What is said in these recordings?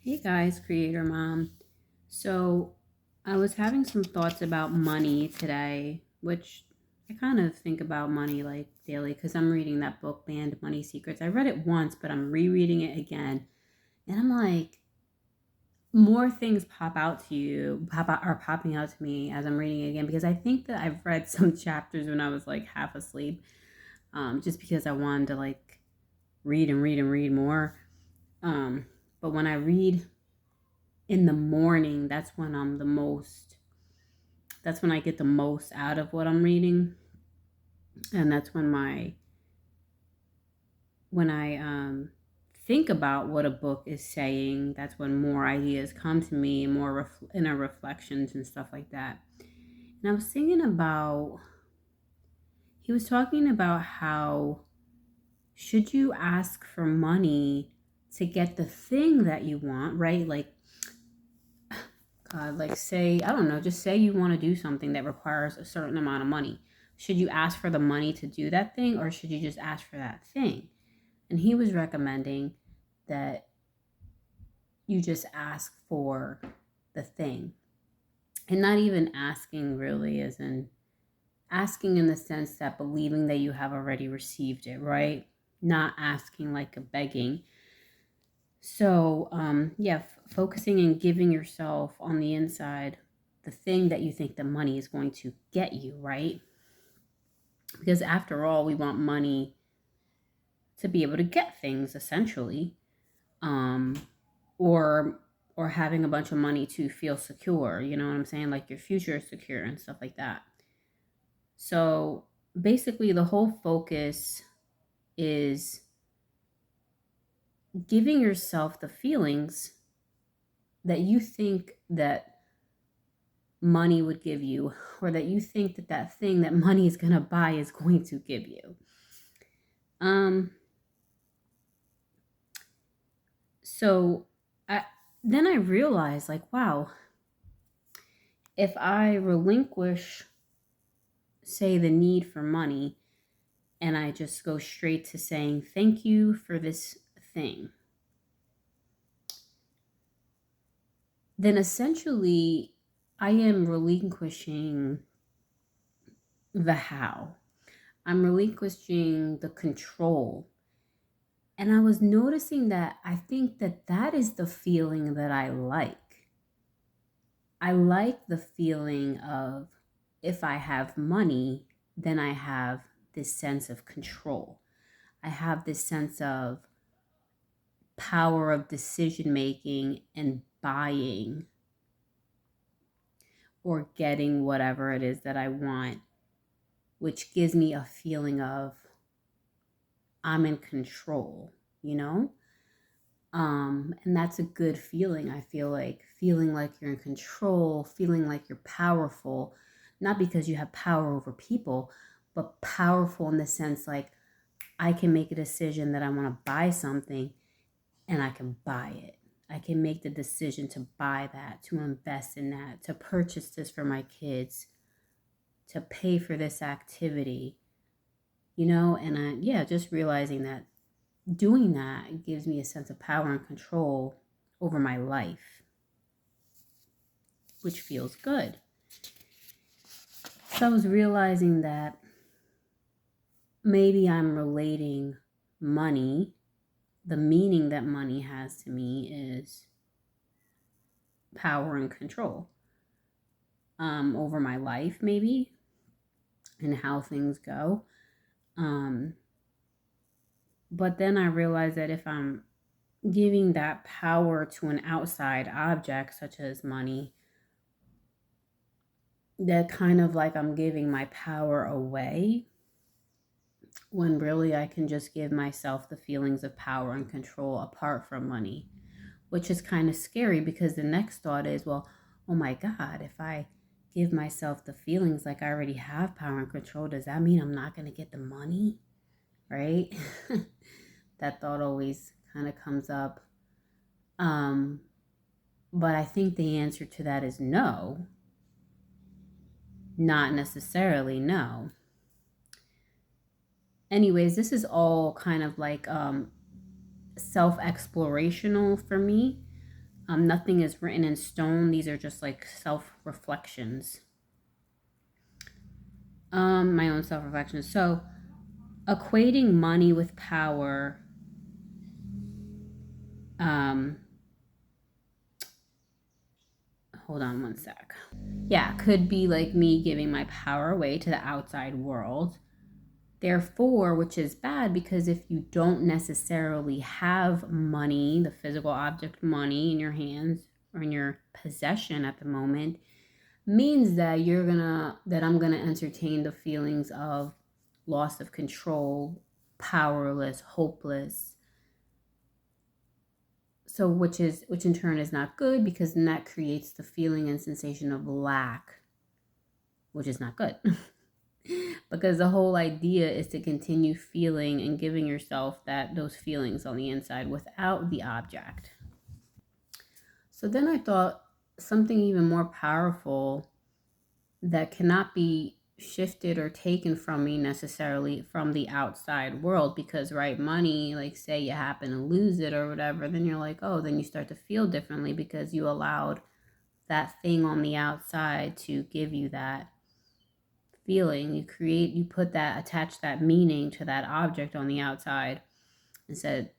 Hey guys, Creator Mom. So, I was having some thoughts about money today, which I kind of think about money like daily because I'm reading that book, Banned Money Secrets. I read it once, but I'm rereading it again. And I'm like, more things are popping out to me as I'm reading it again because I think that I've read some chapters when I was like half asleep, just because I wanted to like read and read and read more. Um, but when I read in the morning, that's when I get the most out of what I'm reading. And that's when I think about what a book is saying, that's when more ideas come to me, more inner reflections and stuff like that. And I was thinking about, he was talking about how should you ask for money to get the thing that you want, right? Like say, I don't know, just say you want to do something that requires a certain amount of money. Should you ask for the money to do that thing, or should you just ask for that thing? And he was recommending that you just ask for the thing, and not even asking really, as in asking in the sense that believing that you have already received it, right? Not asking like a begging. So, yeah, focusing and giving yourself on the inside the thing that you think the money is going to get you, right? Because after all, we want money to be able to get things essentially, um, or having a bunch of money to feel secure. You know what I'm saying? Like your future is secure and stuff like that. So basically, the whole focus is giving yourself the feelings that you think that money would give you, or that you think that that thing that money is going to buy is going to give you. um so I then I realized, like, wow, if I relinquish, say, the need for money, and I just go straight to saying thank you for this thing, then essentially I am relinquishing the how. I'm relinquishing the control. And I was noticing that I think that that is the feeling that I like. I like the feeling of, if I have money, then I have this sense of control. I have this sense of power of decision making and buying or getting whatever it is that I want, which gives me a feeling of I'm in control, you know? And that's a good feeling. I feel like feeling like you're in control, feeling like you're powerful, not because you have power over people, but powerful in the sense like I can make a decision that I want to buy something and I can buy it. I can make the decision to buy that, to invest in that, to purchase this for my kids, to pay for this activity, and yeah, just realizing that doing that gives me a sense of power and control over my life, which feels good. So I was realizing that maybe I'm relating money, the meaning that money has to me is power and control, over my life, maybe, and how things go. Um, but then I realized that if I'm giving that power to an outside object, such as money, that kind of like I'm giving my power away, when really I can just give myself the feelings of power and control apart from money, which is kind of scary because the next thought is, well, oh my God, if I give myself the feelings like I already have power and control, does that mean I'm not going to get the money? Right? That thought always kind of comes up. Um, but I think the answer to that is no, not necessarily no. Anyways, this is all kind of like self explorational for me. Nothing is written in stone. These are just like self-reflections. My own self-reflections. So equating money with power, hold on one sec. Yeah, could be like me giving my power away to the outside world. Therefore, which is bad because if you don't necessarily have money, the physical object money in your hands or in your possession at the moment, means that I'm gonna entertain the feelings of loss of control, powerless, hopeless. So which in turn is not good, because then that creates the feeling and sensation of lack, which is not good. Because the whole idea is to continue feeling and giving yourself those feelings on the inside without the object. So then I thought something even more powerful that cannot be shifted or taken from me necessarily from the outside world, because right, money, like say you happen to lose it or whatever, then you're like, oh, then you start to feel differently because you allowed that thing on the outside to give you that feeling. You attach that meaning to that object on the outside and said,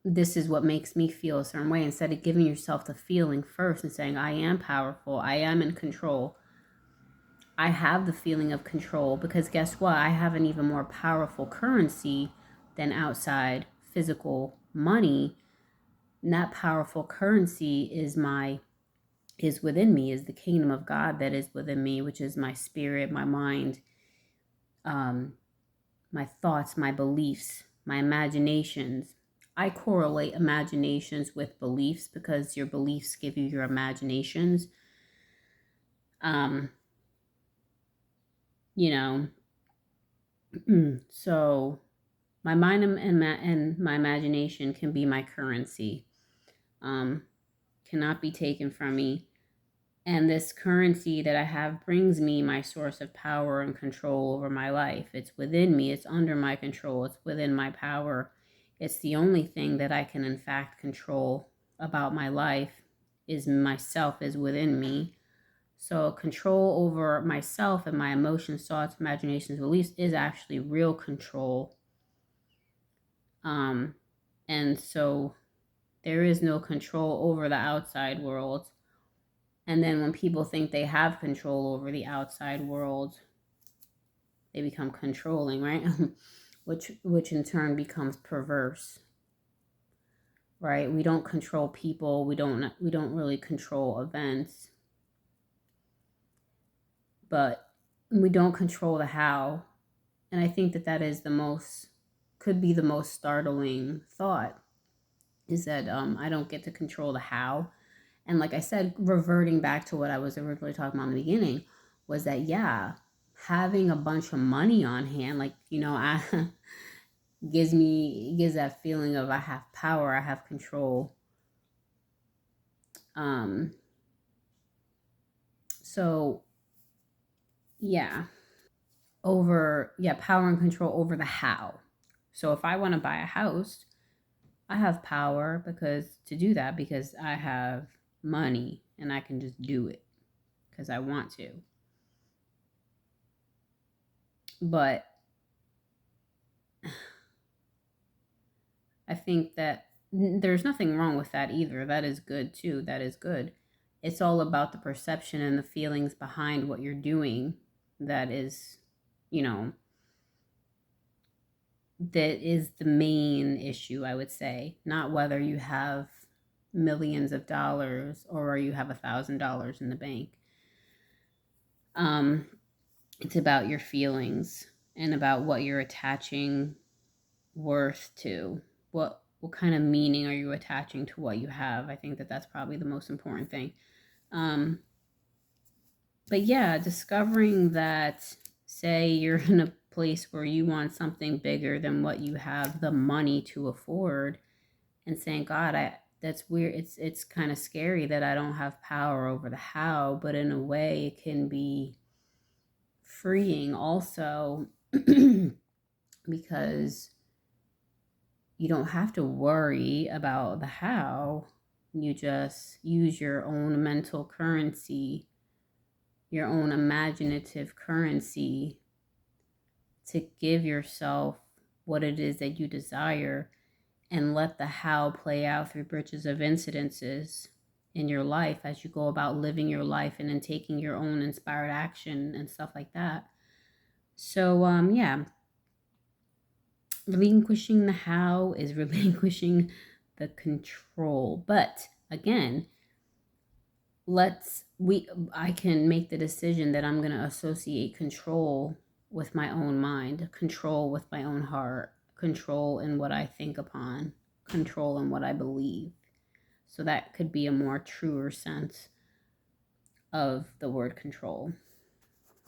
this is what makes me feel a certain way, instead of giving yourself the feeling first and saying, I am powerful, I am in control, I have the feeling of control. Because guess what? I have an even more powerful currency than outside physical money. And that powerful currency is within me, is the kingdom of God that is within me, which is my spirit, my mind, my thoughts, my beliefs, my imaginations. I correlate imaginations with beliefs because your beliefs give you your imaginations. You know, so my mind and my imagination can be my currency. Cannot be taken from me. And this currency that I have brings me my source of power and control over my life. It's within me. It's under my control. It's within my power. It's the only thing that I can, in fact, control about my life is myself, is within me. So control over myself and my emotions, thoughts, imaginations, beliefs is actually real control. And so there is no control over the outside world. And then when people think they have control over the outside world, they become controlling, right? which in turn becomes perverse. Right? We don't control people, we don't really control events. But we don't control the how. And I think that is could be the most startling thought, is that I don't get to control the how. And like I said, reverting back to what I was originally talking about in the beginning, was that, yeah, having a bunch of money on hand, like, I gives that feeling of I have power, I have control. So yeah, power and control over the how. So if I want to buy a house, I have power to do that, because I have money and I can just do it because I want to. But I think that there's nothing wrong with that either. That is good too. That is good. It's all about the perception and the feelings behind what you're doing. That is, that is the main issue, I would say. Not whether you have millions of dollars or you have $1,000 in the bank. It's about your feelings and about what you're attaching worth to. What kind of meaning are you attaching to what you have? I think that's probably the most important thing. But yeah, discovering that, say you're in a place where you want something bigger than what you have the money to afford, and saying, God, that's weird. It's kind of scary that I don't have power over the how, but in a way it can be freeing also, because you don't have to worry about the how. You just use your own mental currency, your own imaginative currency to give yourself what it is that you desire, and let the how play out through bridges of incidences in your life as you go about living your life and then taking your own inspired action and stuff like that. So, yeah, relinquishing the how is relinquishing the control. But again, I can make the decision that I'm going to associate control with my own mind, control with my own heart, control in what I think upon, control in what I believe. So that could be a more truer sense of the word control.